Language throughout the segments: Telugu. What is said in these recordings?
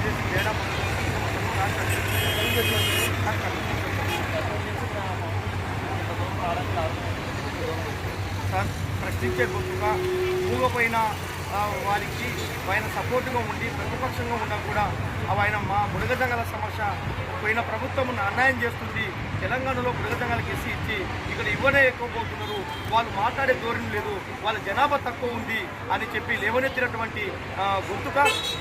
చేసి తేడా సార్ ప్రశ్నించే గొప్పగా మూగపోయిన వారికి ఆయన సపోర్టుగా ఉండి ప్రతిపక్షంగా ఉన్నా కూడా ఆయన మా బుడగజంగల సమస్య పోయిన ప్రభుత్వం అన్యాయం చేస్తుంది. తెలంగాణలో బుడగజంగలకు ఎస్సీ ఇచ్చి ఇక్కడ ఇవ్వనే ఎక్కువపోతున్నారు, వాళ్ళు మాట్లాడే ధోరణి లేదు, వాళ్ళ జనాభా తక్కువ ఉంది అని చెప్పి లేవనెత్తినటువంటి గొంతుక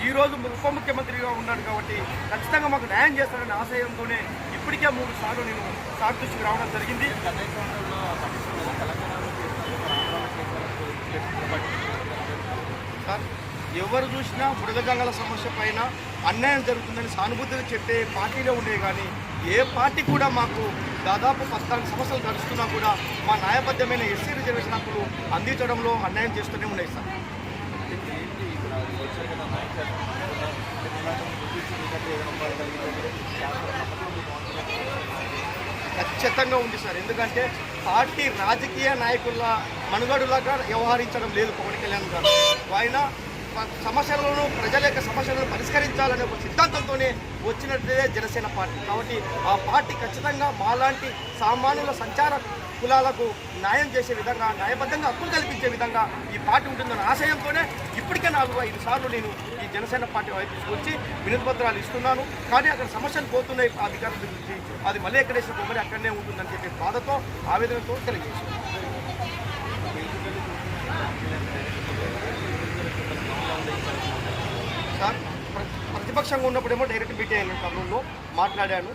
ఈరోజు ఉప ముఖ్యమంత్రిగా ఉన్నాడు కాబట్టి ఖచ్చితంగా మాకు న్యాయం చేస్తాడనే ఆశయంతోనే ఇప్పటికే 3 సార్లు నేను సార్ దృష్టికి రావడం జరిగింది. సార్ ఎవరు చూసినా బుడగజంగల సమస్య పైన అన్యాయం జరుగుతుందని సానుభూతిగా చెప్పే పార్టీలో ఉండే కానీ ఏ పార్టీ కూడా మాకు దాదాపు 14 సంవత్సరాలు గడుస్తున్నా కూడా మా న్యాయబద్ధమైన ఎస్సీ రిజర్వేషన్ హక్కులు అందించడంలో అన్యాయం చేస్తూనే ఉన్నాయి సార్. ఖచ్చితంగా ఉంది సార్, ఎందుకంటే పార్టీ రాజకీయ నాయకుల మనుగడులాగా వ్యవహరించడం లేదు పవన్ కళ్యాణ్ గారు. ఆయన సమస్యలను ప్రజల యొక్క సమస్యలను పరిష్కరించాలనే ఒక సిద్ధాంతంతోనే వచ్చినట్లే జనసేన పార్టీ. కాబట్టి ఆ పార్టీ ఖచ్చితంగా మాలాంటి సామాన్యుల సంచార కులాలకు న్యాయం చేసే విధంగా, న్యాయబద్ధంగా హక్కులు కల్పించే విధంగా ఈ పార్టీ ఉంటుందన్న ఆశయంతోనే ఇప్పటికే 4-5 సార్లు నేను ఈ జనసేన పార్టీ వైపు తీసుకొచ్చి వినతి పత్రాలు ఇస్తున్నాను. కానీ అక్కడ సమస్యలు పోతున్నాయి అధికారుల గురించి, అది మళ్ళీ ఎక్కడేసిన కొమ్మరి అక్కడనే ఉంటుందని చెప్పే బాధతో ఆవేదనతో తెలియజేస్తున్నాను. సార్ ప్రతిపక్షంగా ఉన్నప్పుడేమో డైరెక్ట్ మీట్ అయ్యాను, కర్నూలులో మాట్లాడాను.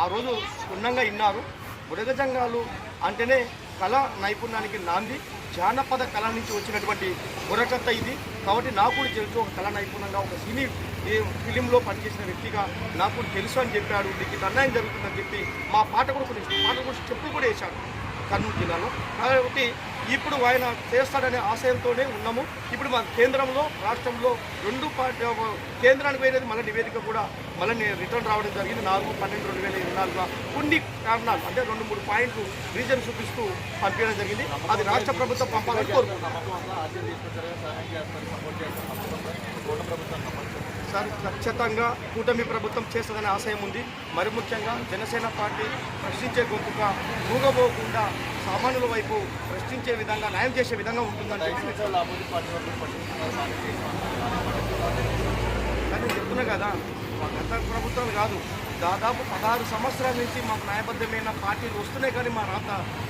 ఆ రోజు క్షుణ్ణంగా విన్నారు. బుడగజంగాలు అంటేనే కళా నైపుణ్యానికి నాంది, జానపద కళ నుంచి వచ్చినటువంటి బుర్రకథ ఇది. కాబట్టి నాకు కూడా తెలుసు, ఒక కళా నైపుణ్యంగా ఒక సినీ ఫిలింలో పనిచేసిన వ్యక్తిగా నాకు తెలుసు అని చెప్పాడు. దీనికి అన్యాయం జరుగుతుందని చెప్పి మా పాట కూడా చెప్పులు కూడా వేశాడు కర్నూలు జిల్లాలో. కాబట్టి ఇప్పుడు ఆయన చేస్తాడనే ఆశయంతోనే ఉన్నాము. ఇప్పుడు మా కేంద్రంలో రాష్ట్రంలో 2 పార్టీ కేంద్రానికి పోయినది మళ్ళీ నివేదిక కూడా మళ్ళీ రిటర్న్ రావడం జరిగింది 4/12/2024 కొన్ని కారణాలు అంటే 2-3 పాయింట్లు రీజన్ చూపిస్తూ పంపించడం జరిగింది. అది రాష్ట్ర ప్రభుత్వం పంపాలని కోరుకుంటున్నాం సార్. ఖచ్చితంగా కూటమి ప్రభుత్వం చేస్తుందనే ఆశయం ఉంది. మరి ముఖ్యంగా జనసేన పార్టీ ప్రశ్నించే గొంతుగా మూగబోకుండా సామాన్యుల వైపు ప్రశ్నించే విధంగా, న్యాయం చేసే విధంగా ఉంటుందని కానీ చెప్తున్నా కదా, మా గత ప్రభుత్వం కాదు, దాదాపు 16 సంవత్సరాల నుంచి మాకు న్యాయబద్ధమైన పార్టీలు వస్తున్నాయి కానీ మా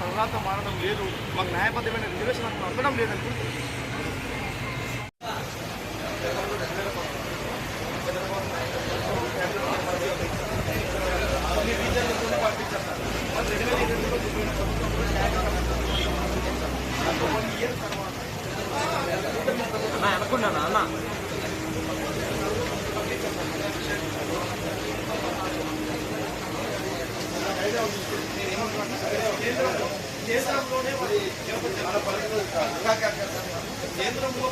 తర్వాత మారడం లేదు, మాకు న్యాయబద్ధమైన రిజర్వేషన్ అందడం లేదనుకుంటుంది. అనుకున్నాను అన్న కేంద్రంలో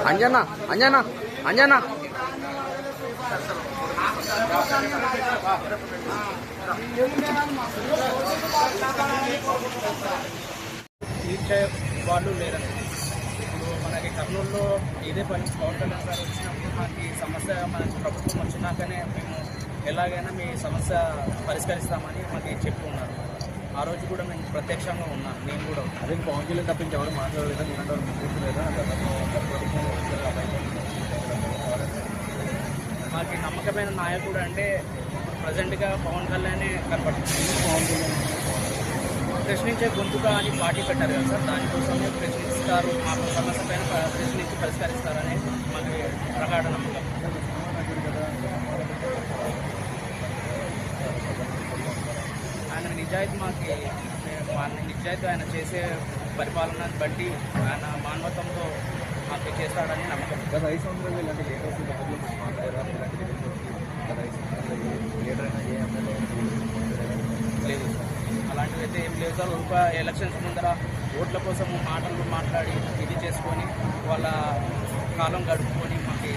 అంజనా అంజనా అంజనా తీర్చే వాళ్ళు లేరండి. ఇప్పుడు మనకి కర్నూలులో ఇదే పని పవన్ కళ్యాణ్ గారు వచ్చినప్పుడు మనకి సమస్య మనకి ప్రభుత్వం వచ్చినాకనే మేము ఎలాగైనా మీ సమస్య పరిష్కరిస్తామని మాకు చెప్పి ఉన్నారు. ఆ రోజు కూడా మేము ప్రత్యక్షంగా ఉన్నాను. నేను కూడా అదే పవన్ కళ్యాణ్ తప్పించి ఎవరు మాట్లాడలేదా, మాకు నమ్మకమైన నాయకుడు అంటే ప్రజెంట్గా పవన్ కళ్యాణే కనపడుతుంది. ప్రశ్నించే గొంతుగా అని పార్టీ పెట్టారు కదా సార్, దానికోసమే ప్రశ్నిస్తారు, మా సమస్య పైన ప్రశ్నించి పరిష్కరిస్తారని మాకు ప్రగాఢ నమ్మకం. ఆయన నిజాయితీ నిజాయితీ ఆయన చేసే పరిపాలనని బట్టి ఆయన మానవత్వంతో మాకు చేస్తాడని నమ్మకం. గత 5 సంవత్సరాలు ఇలాంటి లీడర్స్ లేదు అలాంటివి అయితే ఏం లేదు సార్. ఒక ఎలక్షన్స్ ముందర ఓట్ల కోసం మాటలు మాట్లాడి ఇది చేసుకొని వాళ్ళ కాలం గడుపుకొని మాకు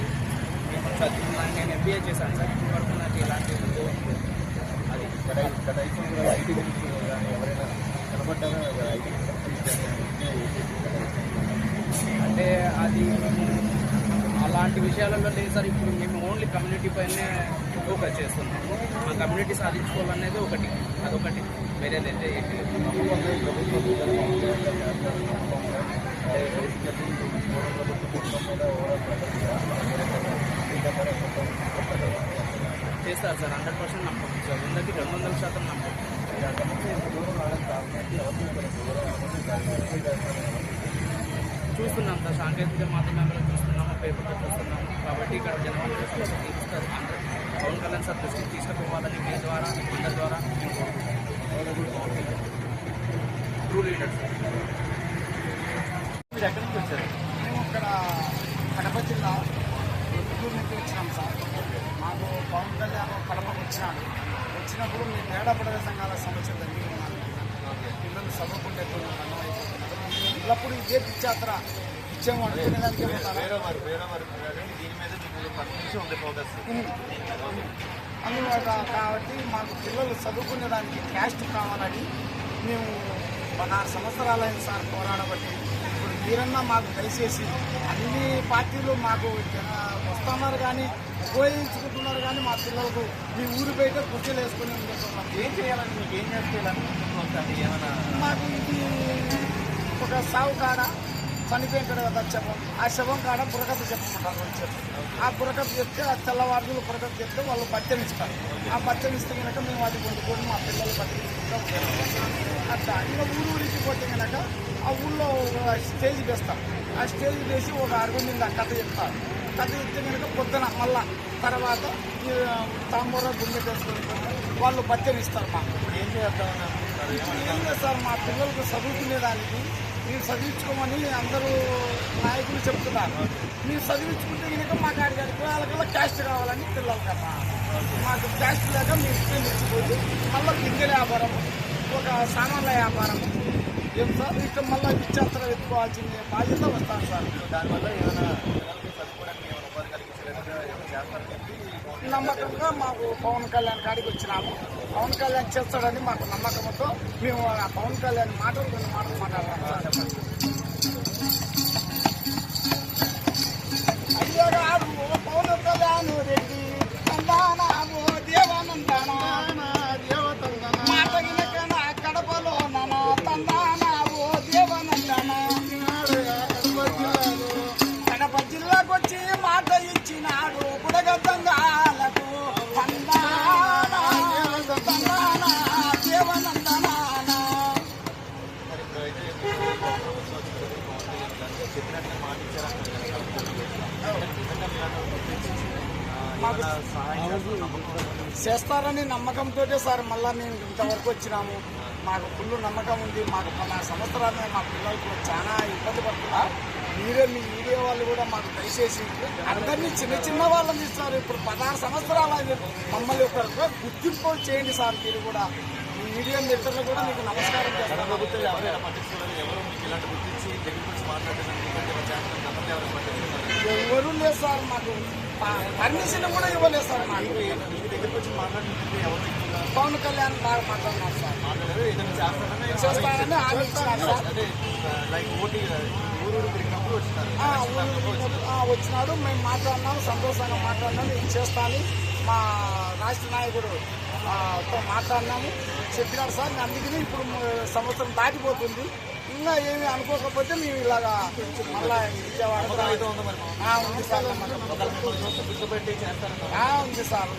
చదువుకున్నాను. నేను MBA చేశాను సార్. ఇప్పటివరకు నాకు ఎలాంటి అది విషయాలలో లేదు సార్. ఇప్పుడు మేము ఓన్లీ కమ్యూనిటీ పైనే ఫోకస్ చేస్తున్నాము. మా కమ్యూనిటీ సాధించుకోవాలనేది ఒకటి, అదొకటి, వేరేదైతే ఏంటి లేదు. చేస్తారు సార్, 100% నమ్మకం సార్, 100% నమ్మకం. చూస్తున్నాం సార్, సాంకేతిక మాధ్యమాలలో చూస్తున్నాము, పేపర్లో చూస్తున్నాము. కాబట్టి ఇక్కడ జనాలు తీస్తారు. పవన్ కళ్యాణ్ సార్ దృష్టికి తీసుకుపోవాలని మీ ద్వారా, అందరి ద్వారా ట్రూ లీడర్స్. మీరు ఎక్కడి నుంచి వచ్చారు? మేము ఇక్కడ కడప జిల్లా గుంటూరు నుంచి వచ్చినాం సార్. మాకు పవన్ కళ్యాణ్ కడపకు వచ్చినప్పుడు మీ పేద ప్రజల సంఘాల సమస్య జరిగి ఉన్నారు. పిల్లలు చదువుకుంటే ఎల్లప్పుడు ఇదే పిచ్చాత్ర ఇచ్చాము అనుకునేదానికే పోతారా? దీని మీద మీకు పర్మిషన్ ఉంది ఫోకస్. అందువల్ల కాబట్టి మాకు పిల్లలు చదువుకునేదానికి క్యాస్ట్ కావాలని మేము 16 సంవత్సరాలైన సార్ పోరాడబట్టి. ఇప్పుడు మీరన్నా మాకు దయచేసి అన్ని పార్టీలు మాకు వస్తున్నారు కానీ ఉపయోగించుకుంటున్నారు కానీ మా పిల్లలకు మీ ఊరు బయట కుర్చీలు వేసుకుని ఉండేస్తున్నాం. ఏం చేయాలని మీకు ఏం చేయాలనుకుంటున్నారు? ఏమైనా మాకు ఇది ఒక సాగు కాడ చనిపోయిన కదా శవం, ఆ శవం కాడ బుర్రకథ చెప్పమంటారు. వచ్చేసి ఆ బుర్రకథ చెప్తే ఆ తెల్లవారులు బుర్రకథ చెప్తే వాళ్ళు బచ్చనిస్తారు. ఆ బచ్చనిస్తే కనుక మేము అది వండుకొని మా పిల్లలు బతికించుకుంటూ ఉంటాం. అట్లా ఇంకా ఊరికి పోతే కనుక ఆ ఊళ్ళో స్టేజ్ వేస్తాం. ఆ స్టేజ్ వేసి ఒక 60 మంది కథ చెప్తారు. కథ చెప్తే కనుక పొద్దున మళ్ళా తర్వాత తాంబూర గుండె చేసుకొని వాళ్ళు బచ్చనిస్తారు. మాకు ఏం చేద్దామని ఏం చేస్తారు? మా పిల్లలకు చదువుకునేదానికి మీరు చదివించుకోమని అందరూ నాయకులు చెప్తున్నారు. మీరు చదివించుకుంటే కనుక మాకు అడిగారు వాళ్ళకల్లా క్యాస్ట్ కావాలని పిల్లలు కదా. మాకు క్యాస్ట్ లేక మీరు ఇష్టం ఇచ్చిపోయి మళ్ళీ గింజల వ్యాపారం, ఒక సామాన్ల వ్యాపారం ఏం సార్ ఇక మళ్ళీ విచ్చాత్ర ఎత్తుకోవాల్సిన బాధ్యత వస్తాను సార్. దానివల్ల ఏమైనా చదువుకోవడానికి ఏమైనా ఉపాధి కలిగించలేదా? ఏమైనా చేస్తారని చెప్పి నమ్మకంగా మాకు పవన్ కళ్యాణ్ కాడికి వచ్చినాము. పవన్ కళ్యాణ్ చేస్తాడని మాకు నమ్మకంతో మేము ఆ పవన్ కళ్యాణ్ మాటలు కొన్ని మాటలు మాట్లాడతాం. అయ్యో గారు పవన్ కళ్యాణ్ రెడ్డి తందానామో దేవానందానా మాట వినకనా కడపలో నానా తందానావో దేవానందానా కడప జిల్లాకు వచ్చి మాట ఇచ్చినాడు బుడగద్దంగాలకు తందానా తందానా దేవానందనా. చెప్పినట్టు మాట చేస్తారని నమ్మకంతో సార్ మళ్ళీ మేము ఇంతవరకు వచ్చినాము. మాకు ఫుల్ నమ్మకం ఉంది. మాకు 16 సంవత్సరాలనే మా పిల్లలకు చాలా ఇబ్బంది పడుతున్నారు. మీరే మీ మీడియా వాళ్ళు కూడా మాకు దయచేసి అందరినీ చిన్న చిన్న వాళ్ళని ఇస్తారు. ఇప్పుడు 16 సంవత్సరాలు మమ్మల్ని ఒక గుర్తింపు చేయండి సార్. మీరు కూడా మీ మీడియా మిత్రులు కూడా మీకు నమస్కారం చేస్తారు. ఎవరు లేదు సార్, మాకు పర్మిషన్ కూడా ఇవ్వలేదు సార్. మాకు పవన్ కళ్యాణ్ బాగా మాట్లాడుతున్నారు సార్. చేస్తారని హామీ ఇచ్చినారు సార్. వచ్చినాడు, మేము మాట్లాడినాము, సంతోషంగా మాట్లాడినాము. ఇది చేస్తాను మా రాష్ట్ర నాయకుడు తో మాట్లాడినాము, చెప్పినాడు సార్. అందుకని ఇప్పుడు సంవత్సరం దాటిపోతుంది. ఇంకా ఏమి అనుకోకపోతే మేము ఇలాగా మళ్ళా విజయవాడ ఉంది సార్. ఉంది సార్.